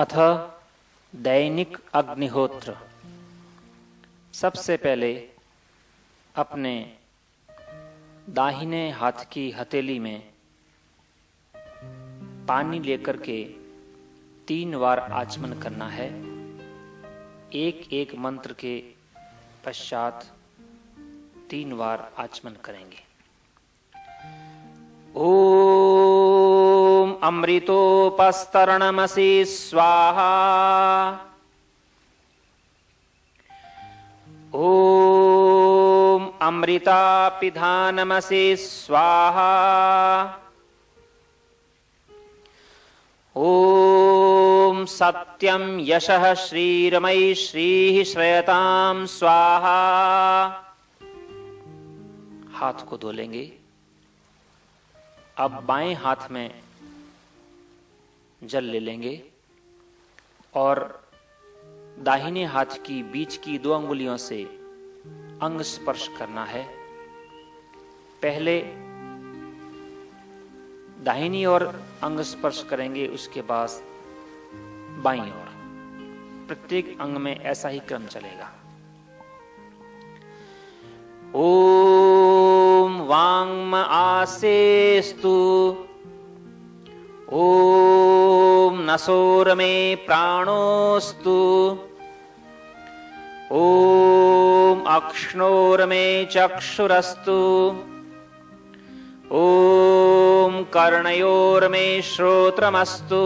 अथ दैनिक अग्निहोत्र। सबसे पहले अपने दाहिने हाथ की हथेली में पानी लेकर के 3 बार आचमन करना है। एक एक मंत्र के पश्चात 3 बार आचमन करेंगे। ओम अमृतोपस्तरणमसि स्वाहा। ओम अमृतापिधानमसि स्वाहा। ओम सत्यं यशः श्रीरमयी श्रीः श्रयतां स्वाहा। हाथ को धो लेंगे। अब बाएं हाथ में जल ले लेंगे और दाहिने हाथ की बीच की 2 अंगुलियों से अंग स्पर्श करना है। पहले दाहिनी ओर अंग स्पर्श करेंगे, उसके बाद बाईं ओर। प्रत्येक अंग में ऐसा ही क्रम चलेगा। ओम वांग्म आसेस्तु। ओम नसोर्मे प्राणोस्तु। ओम अक्ष्णोर्मे चक्षुरस्तु। ओम कर्णयोर्मे श्रोत्रमस्तु।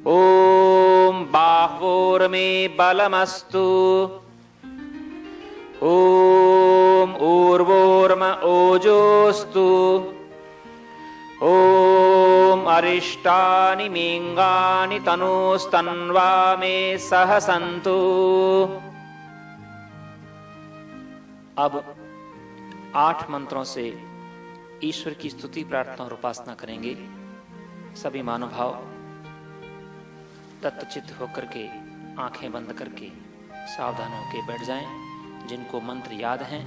ओम बाह्वोर्मे बलमस्तु। ओम ऊर्वोर्म ओजोस्तु। ओम अरिष्टानि मिंगानि तनोस्तन्वा मे सह सन्तु। अब 8 मंत्रों से ईश्वर की स्तुति, प्रार्थना और उपासना करेंगे। सभी मानवभाव तत्चित्त होकर के आंखें बंद करके सावधान होकर बैठ जाएं। जिनको मंत्र याद हैं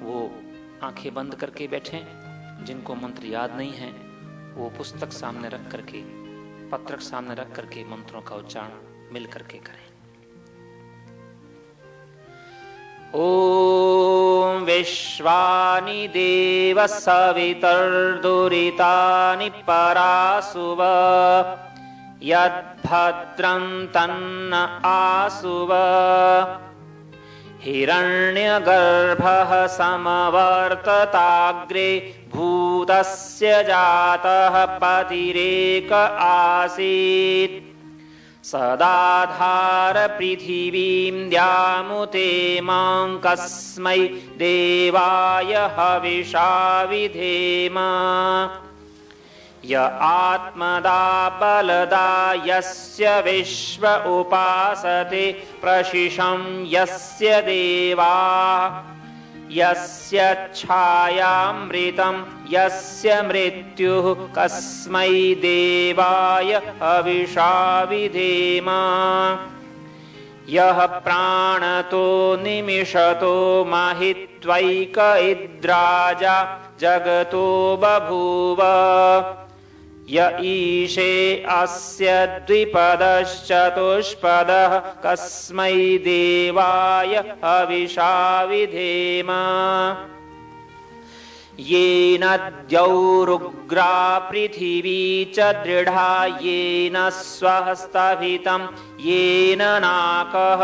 वो आंखें बंद करके बैठें। जिनको मंत्र याद नहीं है वो पुस्तक सामने रख करके, पत्रक सामने रख करके मंत्रों का उच्चारण मिल करके करें। ओम विश्वानि देव सवितर्दुरितानि परासुव। यद्भद्रं तन्न आसुव। हिरण्यगर्भः समवर्तताग्रे भूतस्य जातः पतिरेक आसीत्। सदाधार पृथिवीं द्यामुते मां कस्मै देवाय हविषा विधेम। य आत्मदा बलदा यस्य विश्व उपासते प्रशिशं यस्य देवा। यस्य छायामृतं यस्य मृत्युः कस्मै देवाय हविषा विधेम। यः प्राणतो निमिषतो महित्वैक इद्राजा जगतो बभूव। य ईशे अस्य द्विपदश्चतुष्पदः कस्मै देवाय हविषा विधेम। येन द्यौरुग्रा पृथिवी च दृढा येन स्वहस्तभितं येन नाकः।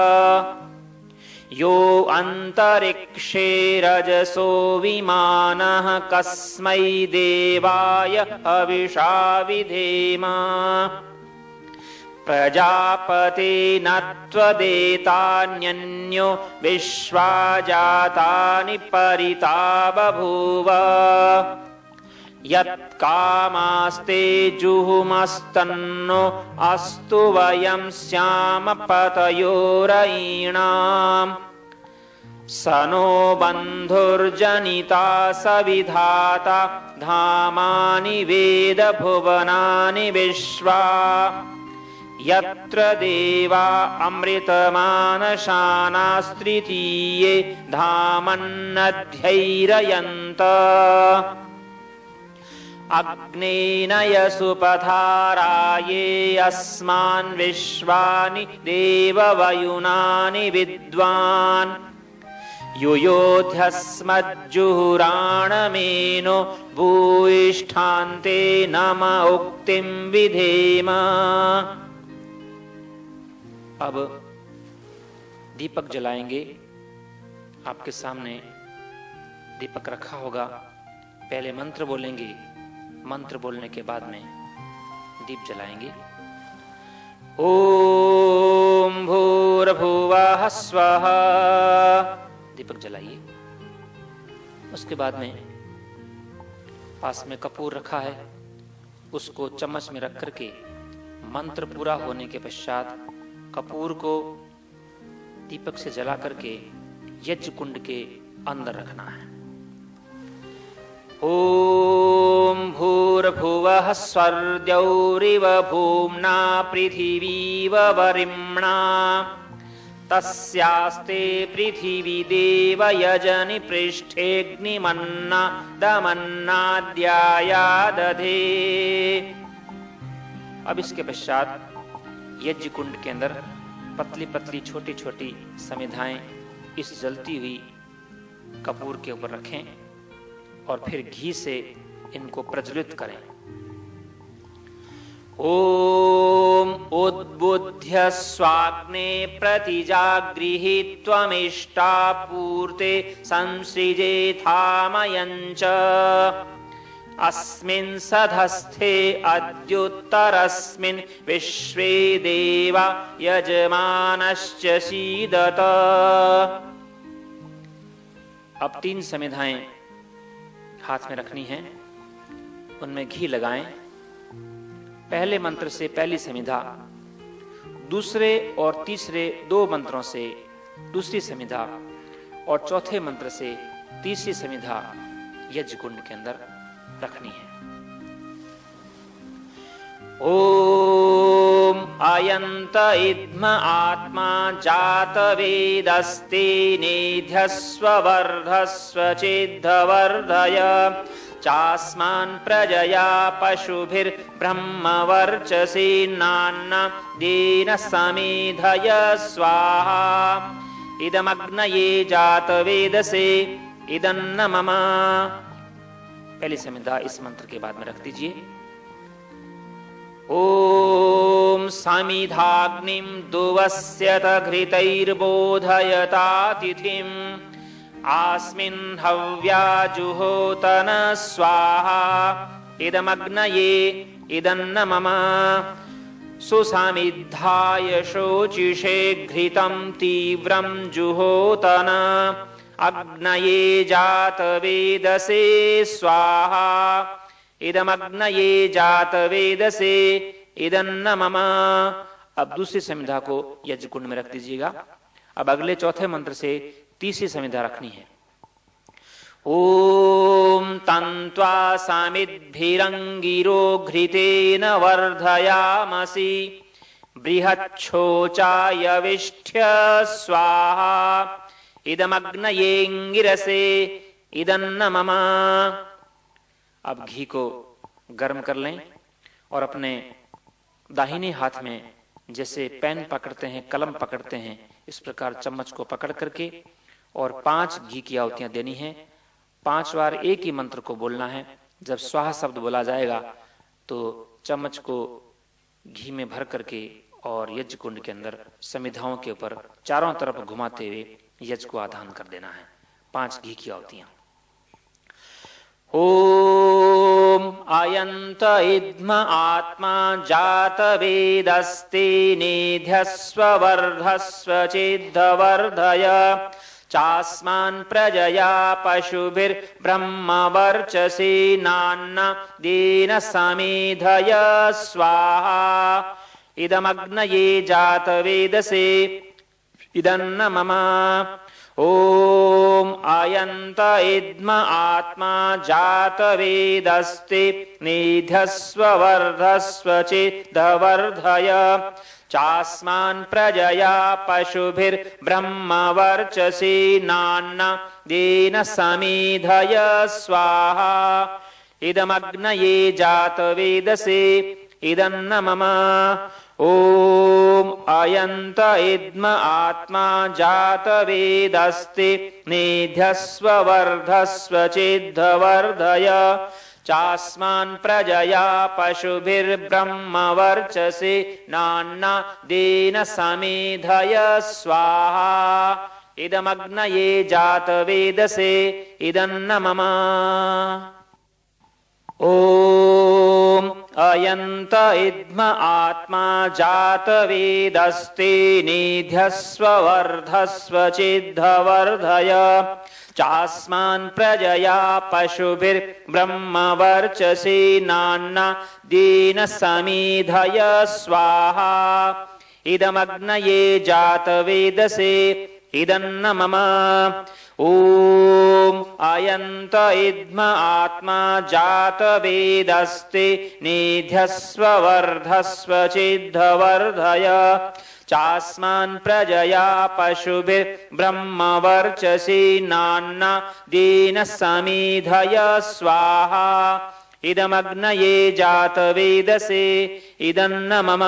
यो अंतरिक्षे रजसो विमानः कस्मै देवाय हविषा विधेम। प्रजापते न त्वदेतान्यन्यो विश्वा जातानि परिता बभूव। यत्कामास्ते जुहुमस्तन्नो अस्तु वयं स्याम पतयोरयीणाम्। स नो बन्धुर्जनिता सविधाता धामानि वेद भुवनानि विश्वा। यत्र देवा अमृतमानशानास्तृतीये धामन्नध्यैरयन्त। अग्नेनय सुपथाराये अस्मान् विश्वानि देववयुनानि विद्वान् युयोध्यस्मज्जुहुराणमेनो भूयिष्ठान्ते नम उक्तिं विधेम। अब दीपक जलाएंगे। आपके सामने दीपक रखा होगा। पहले मंत्र बोलेंगे, मंत्र बोलने के बाद में दीप जलाएंगे। ओम भूर्भुवः स्वः। दीपक जलाइए। उसके बाद में पास में कपूर रखा है, उसको चम्मच में रख करके मंत्र पूरा होने के पश्चात कपूर को दीपक से जला करके यज्ञ कुंड के अंदर रखना है। ओम भूर्भुवः स्वर्द्यौरिव भूम्ना पृथिवीव वरिम्णा तस्यास्ते पृथिवी देव यजनि पृष्ठेऽग्निमन्ना दमन्नाद्याया दधे। अब इसके पश्चात यज्ञ कुंड के अंदर पतली पतली छोटी छोटी समिधाएं इस जलती हुई कपूर के ऊपर रखें और फिर घी से इनको प्रज्वलित करें। ओम उद्बुद्ध्य स्वाग्ने प्रतिजागृहि त्वमिष्टापूर्ते संसृजेथामयञ्च अस्मिन् सधस्थे अद्युत्तरस्मिन् विश्वे देवा यजमानश्च सीदत। अब 3 समिधाएं हाथ में रखनी हैं, उनमें घी लगाएं। पहले मंत्र से पहली समिधा, दूसरे और तीसरे 2 मंत्रों से दूसरी समिधा और चौथे मंत्र से तीसरी समिधा यज्ञ कुंड के अंदर रखनी है। ओम अयंत इद्म आत्मा जात वेदस्ते नेध्यस्व वर्धस्व चेद्धवर्धय चास्मान् प्रजया पशुभिर्ब्रह्मवर्चसेनान्न देन समेधय स्वाहा इदमग्नये जात वेदसे इदन्न मम। पहली समिधा इस मंत्र के बाद में रख दीजिए। ओम समिधाग्निं दुवस्यत घृतैर्बोधयता तिथिम् आस्मिन् हव्याजुहोतन स्वाहा इदमग्नये इदन्न मम सुसमिद्धाय शोचिषे घृतं तीव्रं जुहोतन अग्नये जात वेदसे स्वाहा इदमग्नये जात वेदसे इदन्न मम। अब दूसरी समिधा को यज्ञ कुंड में रख दीजिएगा। अब अगले चौथे मंत्र से तीसरी समिधा रखनी है। ओम तन्त्वा समिद्भिरंगिरो घृतेन वर्धयामसि बृहच्छोचाय विष्ठ्य स्वाहा इदमग्नयेंगिरसे इदन्न मम। अब घी को गर्म कर लें और अपने दाहिने हाथ में जैसे पेन पकड़ते हैं, कलम पकड़ते हैं, इस प्रकार चम्मच को पकड़ करके और 5 घी की आहुतियां देनी है। 5 बार एक ही मंत्र को बोलना है। जब स्वाहा शब्द बोला जाएगा तो चम्मच को घी में भर करके और यज्ञ कुंड के अंदर समिधाओं के ऊपर चारों तरफ घुमाते हुए यज्ञ को आधान कर देना है। 5 घी की आहुतियां। ओम अयंत इद्म आत्मा जात वेदस्ते नेध्यस्व वर्धस्व चेद्धवर्धय चास्मान् प्रजया पशुभिर्ब्रह्मवर्चसेनान्न देन समेधय स्वाहा इदमग्नये जात वेदसे इदन्न मम। ओम अयंत इद्म आत्मा जात वेदस्ते नेध्यस्व वर्धस्व चेद्धवर्धय चास्मान् प्रजया पशुभिर्ब्रह्मवर्चसेनान्न देन समेधय स्वाहा इदमग्नये जातवेदसे इदन्न मम ओम अयंत इद्म आत्मा जातवेदस्ते नेध्यस्व वर्धस्व चेद्धवर्धय चास्मान् प्रजया पशुभिर्ब्रह्मवर्चसे नान्ना देन समेधय स्वाहा इदमग्नये जातवेदसे इदन्न मम ओम अयंत इद्म आत्मा जातवेदस्ते नेध्यस्व वर्धस्व चेद्धवर्धय चास्मान् प्रजया पशुभिर्ब्रह्मवर्चसे नान्ना देन समेधय स्वाहा इदमग्नये जातवेदसे इदन्न मम ओम अयंत इद्म आत्मा जातवेदस्ते नेध्यस्व वर्धस्व चेद्धवर्धय चास्मान् प्रजया पशुभिर्ब्रह्मवर्चसे नान्ना देन समेधय स्वाहा इदमग्नये जातवेदसे इदन्न मम।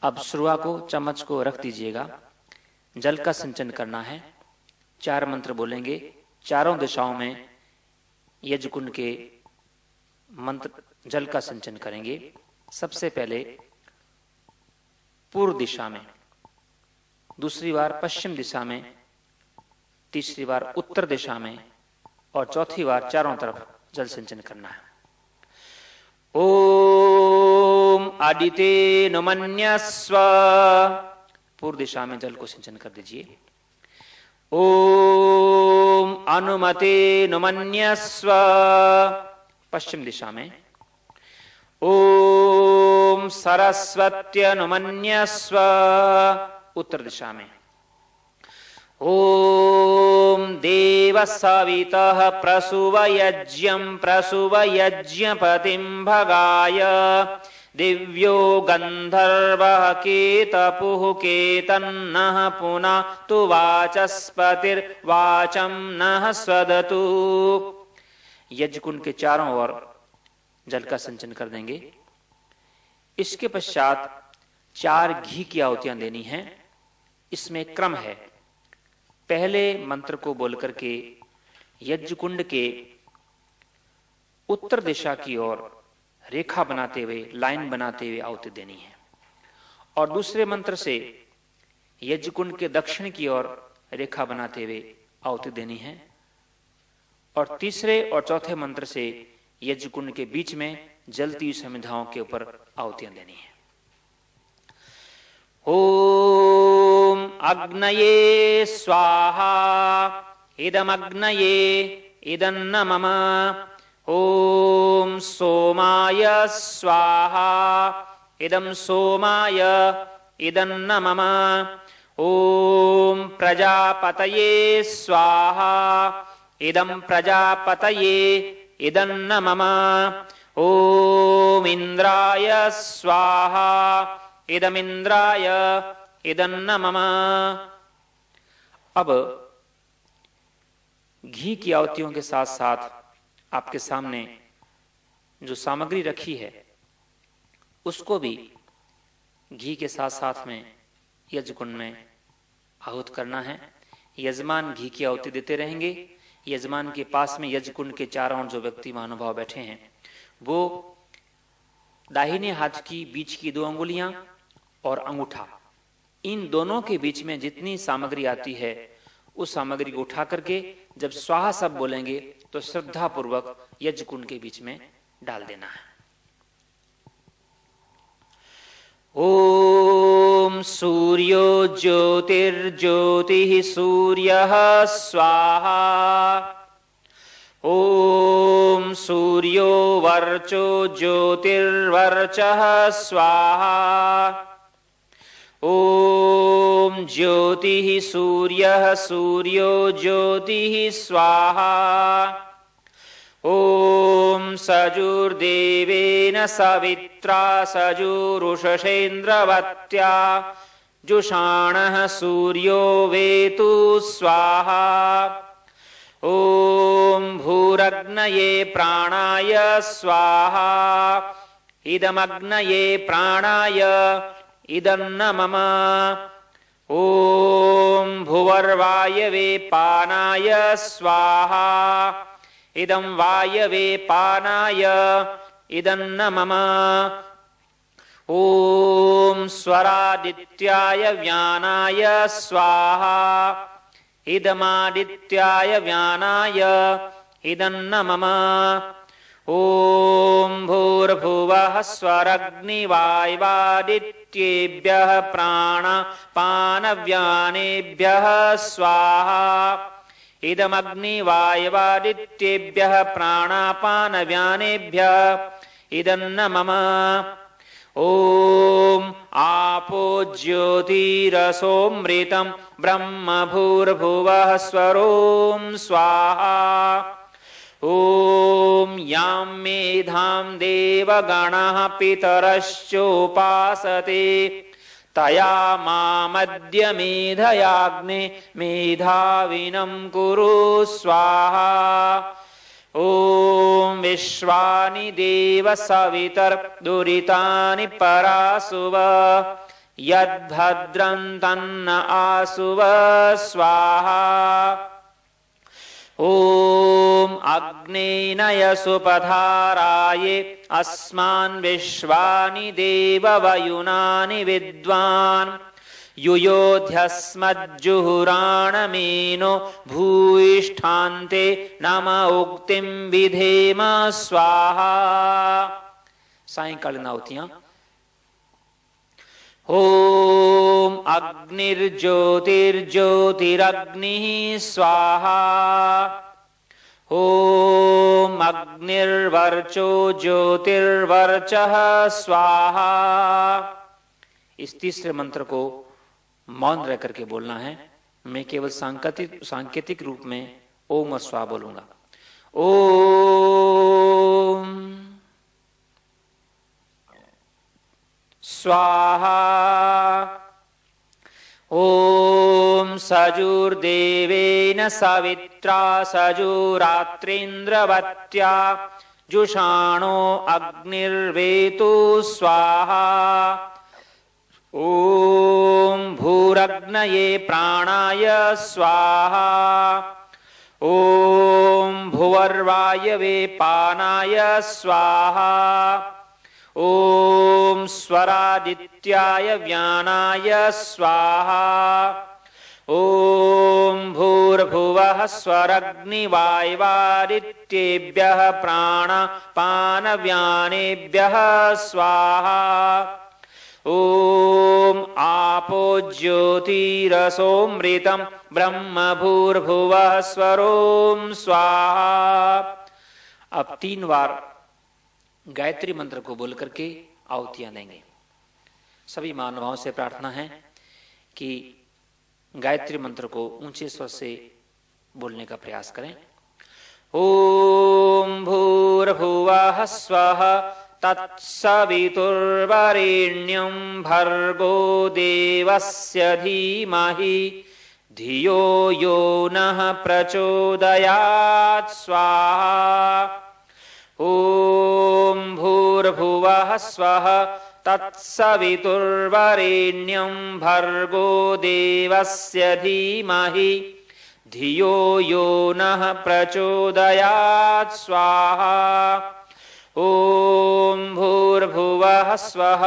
अब श्रुआ को चम्मच को रख दीजिएगा। जल का सिंचन करना है। 4 मंत्र बोलेंगे। चारों दिशाओं में यज्ञ कुंड के मंत्र जल का सिंचन करेंगे। सबसे पहले पूर्व दिशा में, दूसरी बार पश्चिम दिशा में, तीसरी बार उत्तर दिशा में और चौथी बार चारों तरफ जल सिंचन करना है। ओम अदिते नुमन्यस्व, पूर्व दिशा में जल को सिंचन कर दीजिए। ओम अनुमते नुमन्यस्व, पश्चिम दिशा में। ओम सरस्वत्य नुमन्यस्व, उत्तर दिशा में। ओम देव सवितः प्रसुवयज्ञं प्रसुवयज्ञपतिं भगाय दिव्यो गंधर्वः केतपुः केतन्नः पुनः तु वाचस्पतिर्वाचं नः स्वदतु। यज्ञ कुंड के चारों ओर जल का सिंचन कर देंगे। इसके पश्चात 4 घी की आहुतियां देनी हैं। इसमें क्रम है। पहले मंत्र को बोलकर के यज्ञ कुंड के उत्तर दिशा की ओर रेखा बनाते हुए, लाइन बनाते हुए आहुति देनी है और दूसरे मंत्र से यज्ञ कुंड के दक्षिण की ओर रेखा बनाते हुए आहुति देनी है और तीसरे और चौथे मंत्र से यज्ञ कुंड के बीच में जलती हुई समिधाओं के ऊपर आहुतियां देनी है। ओम अग्नये स्वाहा इदमग्नये इदन्न मम। ओम सोमाय स्वाहा इदं सोमाय इदन्न मम। ओम प्रजापतये स्वाहा इदं प्रजापतये इदन्न मम। ओम इंद्राय स्वाहा इदमिंद्राय इदन्न मम। अब घी की आहुतियों के साथ साथ आपके सामने जो सामग्री रखी है उसको भी घी के साथ साथ में यज्ञ कुंड में आहुत करना है। यजमान घी की आहुति देते रहेंगे। यजमान के पास में यज्ञ कुंड के चारों ओर जो व्यक्ति महानुभाव बैठे हैं वो दाहिने हाथ की बीच की 2 अंगुलियां और अंगूठा, इन दोनों के बीच में जितनी सामग्री आती है उस सामग्री को उठा करके जब स्वाहा सब बोलेंगे तो श्रद्धा पूर्वक यज्ञ कुंड के बीच में डाल देना है। ओम सूर्यो ज्योतिर्ज्योतिः सूर्यः स्वाहा। ओम सूर्यो वर्चो ज्योतिर्वर्चः स्वाहा। ओम ज्योतिः सूर्यः सूर्यो ज्योतिः स्वाहा। ओम सजुर्देवेन सवित्रा सजुरुषसेन्द्रवत्या जुषाणः सूर्यो वेतु स्वाहा। ॐ भूरग्नये प्राणाय स्वाहा इदमग्नये प्राणाय इदन्न मम। ॐ भुवर्वायवे पानाय स्वाहा इदं वायवे पानाय इदन्न मम। ॐ स्वरादित्याय व्यानाय स्वाहा इदमादित्याय व्यानाय इदन्न मम। ॐ भूर्भुवः स्वरग्निवायवादित्येभ्यः प्राणापानव्यानेभ्यः स्वाहा इदमग्निवायवादित्येभ्यः प्राणापानव्यानेभ्यः इदन्न मम। ॐ आपो ज्योतिरसोऽमृतं ब्रह्म भूर्भुवः स्वरों स्वाहा। ॐ यां मेधां देवगणः पितरश्चोपासते तया मामद्य मेधयाग्ने मेधाविनं कुरु स्वाहा। ॐ विश्वानि देव सवितर्दुरितानि परासुव यद्भद्रं तन्न आसुव स्वाहा। ॐ अग्नेनय सुपधाराये अस्मान् विश्वानि देववयुनानि विद्वान् युयोध्यस्मज्जुहुराणमेनो भूयिष्ठान्ते नम उक्तिं विधेम स्वाहा। सायंकालीन आहुतियां। ॐ अग्निर्ज्योतिर्ज्योतिरग्निः स्वाहा। ॐ अग्निर्वर्चो ज्योतिर्वर्चः स्वाहा। इस तीसरे मंत्र को मौन रह करके बोलना है। मैं केवल सांकेतिक रूप में ओम और स्वाहा बोलूंगा। ओम स्वाहा। ॐ सजुर्देवेन सवित्रा सजुरात्रीन्द्रवत्या जुषाणो अग्निर्वेतु स्वाहा। ॐ भूरग्नये प्राणाय स्वाहा। ॐ भुवर्वायवे पानाय स्वाहा। ॐ स्वरादित्याय व्यानाय स्वाहा। ॐ भूर्भुवः स्वरग्निवायवादित्येभ्यः प्राणापानव्यानेभ्यः स्वाहा। ॐ आपो ज्योतिरसोऽमृतं ब्रह्म भूर्भुवः स्वरों स्वाहा। अब 3 बार गायत्री मंत्र को बोल करके आहुतियां देंगे। सभी मानवाओं से प्रार्थना है कि गायत्री मंत्र को ऊंचे स्वर से बोलने का प्रयास करें। ओम भूर्भुवः स्वः तत्सवितुर्वरेण्यं भर्गो देवस्य धीमहि धियो यो नः प्रचोदयात् स्वाहा। ॐ भूर्भुवः स्वः तत्सवितुर्वरेण्यं भर्गो देवस्य धीमहि धियो यो नः प्रचोदयात् स्वाहा। ॐ भूर्भुवः स्वः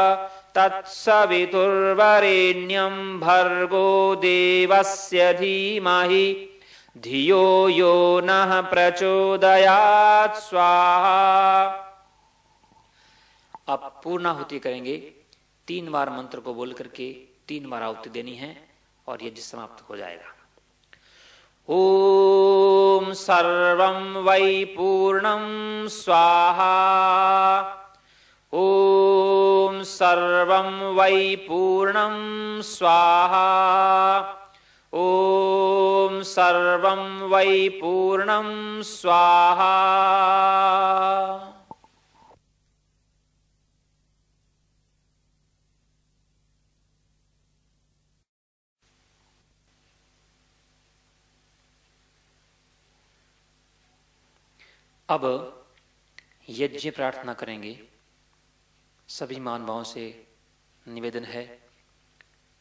तत्सवितुर्वरेण्यं भर्गो देवस्य धीमहि धियो यो नः प्रचोदयात् स्वाहा। अब पूर्णाहुति करेंगे। 3 बार मंत्र को बोल करके 3 बार आहुति देनी है और यज्ञ समाप्त हो जाएगा। ओम सर्वं वै पूर्णं स्वाहा। ओम सर्वं वै पूर्णं स्वाहा। ओम सर्वं वै पूर्णं स्वाहा। अब यज्ञ प्रार्थना करेंगे। सभी महानुभावों से निवेदन है,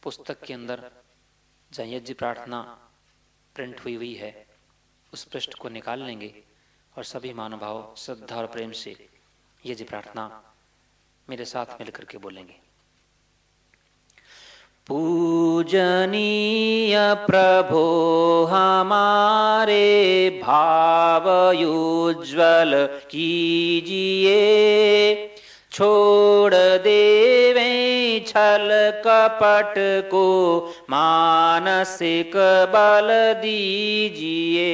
पुस्तक के अंदर जहाँ यज्ञ प्रार्थना प्रिंट हुई है उस पृष्ठ को निकाल लेंगे और सभी महानुभाव श्रद्धा और प्रेम से यज्ञ प्रार्थना मेरे साथ मिलकर के बोलेंगे। पूजनीय प्रभो हमारे भावयुज्ज्वल कीजिए, छोड़ देवे छल कपट को मानसिक बल दीजिए।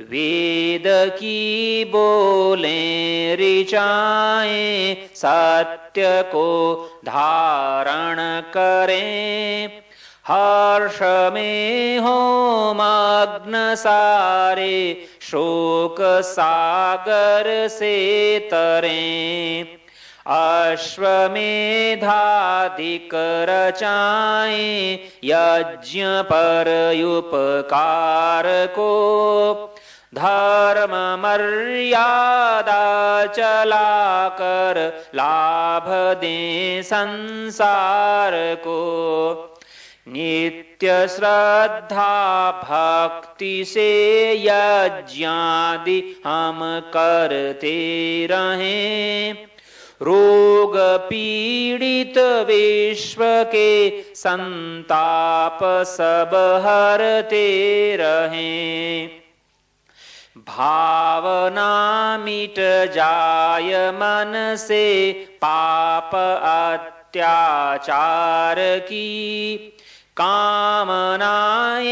वेद की बोलें ऋचाएं सत्य को धारण करें। हर्ष में हो मग्न सारे शोक सागर से तरें। अश्वमेधाधिक रचाएं यज्ञ पर उपकार को। धर्म मर्यादा चलाकर लाभ दें संसार को। नित्य श्रद्धा भक्ति से यज्ञादि हम करते रहें। रोग पीड़ित विश्व के संताप सब हरते रहें। भावना मिट जाय मन से पाप अत्याचार की। कामनाएं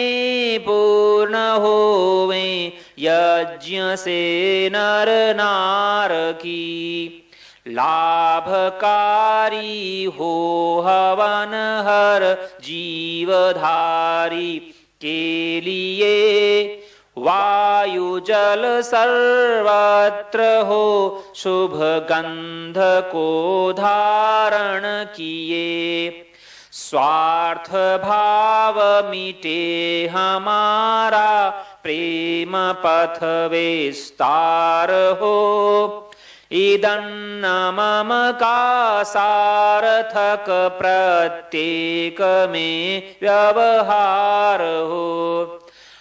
पूर्ण होवें यज्ञ से नर नार की। लाभकारी हो हवन हर जीवधारी के लिए। वायु जल सर्वत्र हो शुभ गंध को धारण किए। स्वार्थ भाव मिटे हमारा प्रेम पथ विस्तार हो। इदन्न मम का सार्थक प्रत्येक में व्यवहार हो।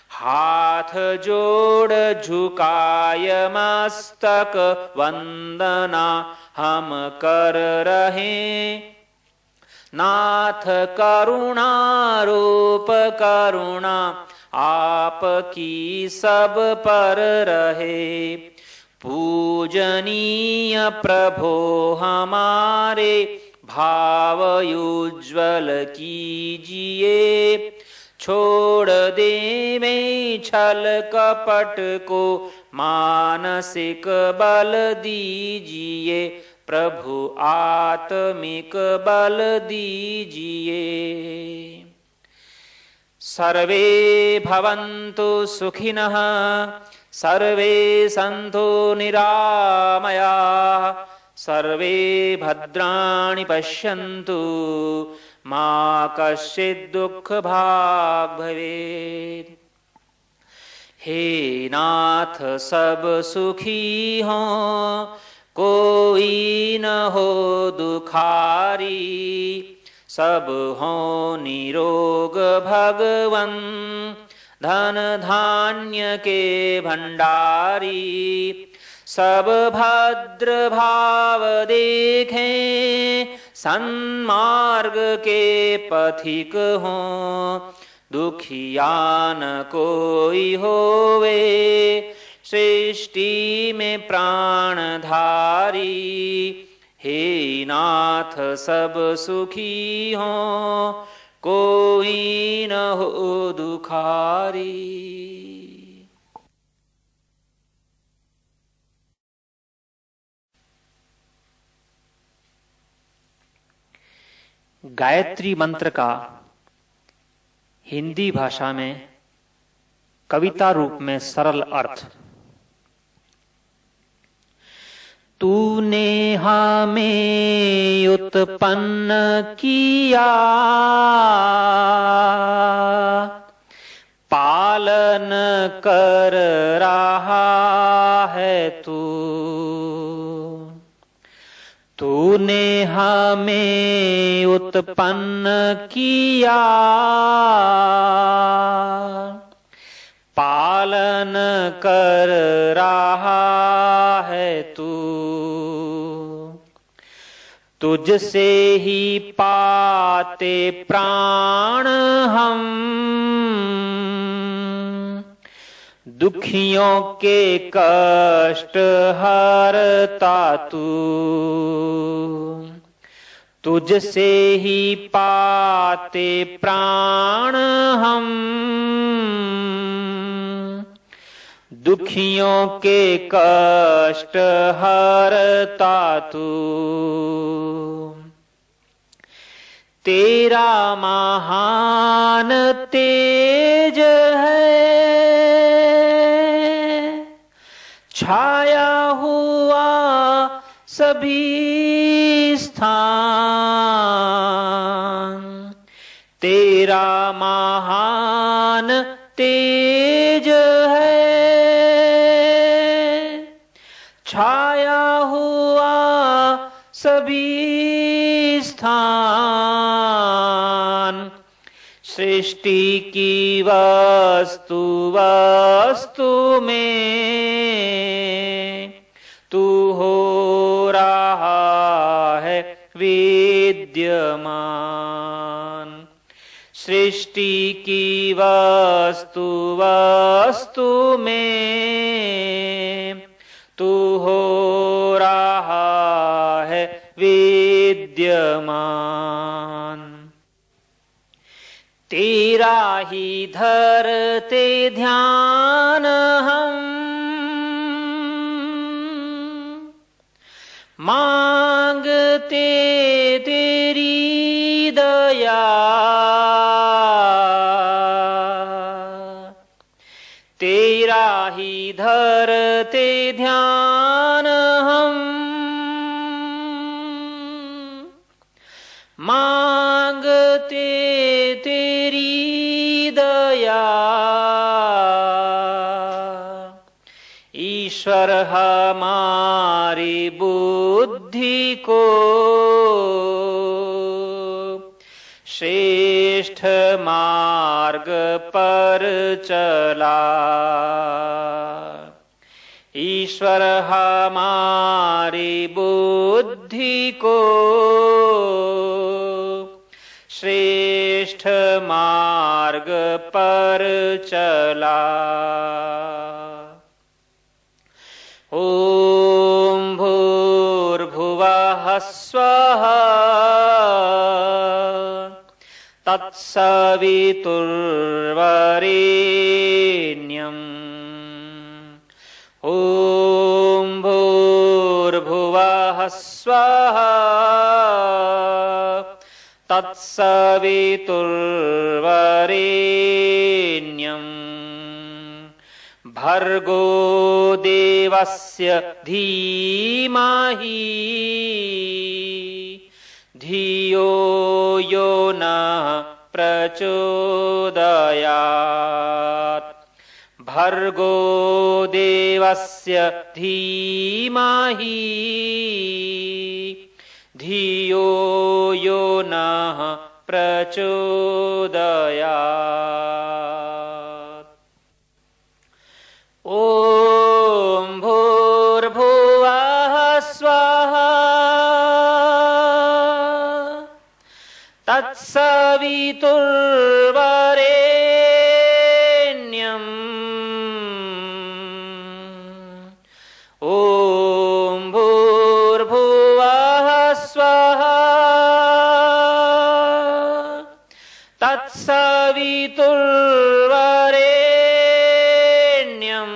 हाथ जोड़ झुकाय मस्तक वंदना हम कर रहे। नाथ करुणा रूप करुणा आपकी सब पर रहे। पूजनीय प्रभो हमारे भावयुज्ज्वल कीजिए। छोड़ देवे छल कपट को मानसिक बल दीजिए। प्रभु आत्मिक बल दीजिए। सर्वे भवन्तु सुखिनः, सर्वे सन्तु निरामयाः, सर्वे भद्राणि पश्यन्तु, मा कश्चित् दुःख भाग् भवेत्। हे नाथ सब सुखी हों, कोई न हो दुखारी। सब हों निरोग भगवन, धन धान्य के भंडारी। सब भद्र भाव देखें, सन्मार्ग के पथिक हों। दुखियान कोई होवे, सृष्टि में प्राणधारी। हे नाथ सब सुखी हों, कोई न हो दुखारी। गायत्री मंत्र का हिंदी भाषा में कविता रूप में सरल अर्थ। तूने हमें उत्पन्न किया, पालन कर रहा है तूने हमें उत्पन्न किया, पालन कर रहा है तुझसे ही पाते प्राण हम, दुखियों के कष्ट हरता तुझसे ही पाते प्राण हम, दुखियों के कष्ट हरता तेरा महान तेज है, छाया हुआ सभी स्थान, तेरा महान तेज है, छाया हुआ सभी स्थान, सृष्टि की वस्तु में तू हो रहा है विद्यमान, सृष्टि की वस्तु में तू हो रहा है विद्यमान, तेरा ही धरते ध्यान हम, मांगते तेरी दया, तेरा ही धरते ध्यान हम, मांगते तेरी दया, ईश्वर हमारी बुद्धि को श्रेष्ठ मार्ग पर चला, ईश्वर हमारी बुद्धि को श्रेष्ठ मार्ग पर चला। ओम भूर्भुवः स्वः तत्सवितुर्वरेण्यम्। ओम भूर्भुवः स्वः तत्सवितुर्वरेण्यम्। भर्गो देवस्य धीमहि धियो यो नः प्रचोदयात्। भर्गो देवस्य धीमहि धियो यो नः प्रचोदयात्। ओम भूर्भुवः स्वः तत्सवितुर्वरेण्यम्। ओम भूर्भुवः स्वः तत्सवितुर्वरेण्यम्।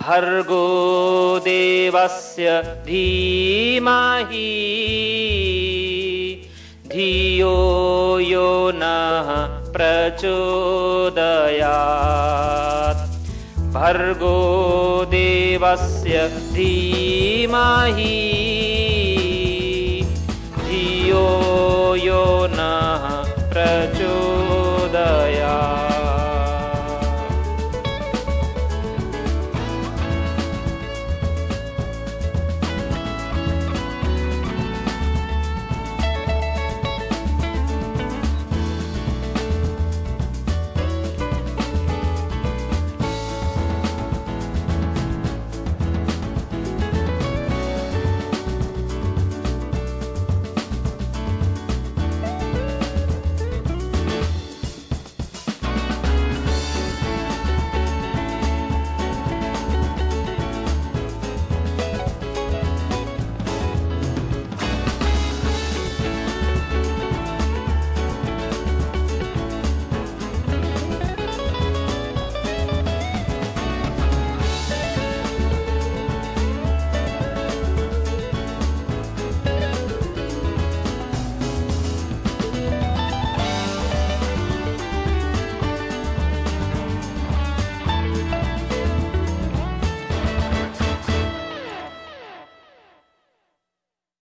भर्गो देवस्य धीमहि धियो यो नः प्रचोदयात्। भर्गो देवस्य धीमहि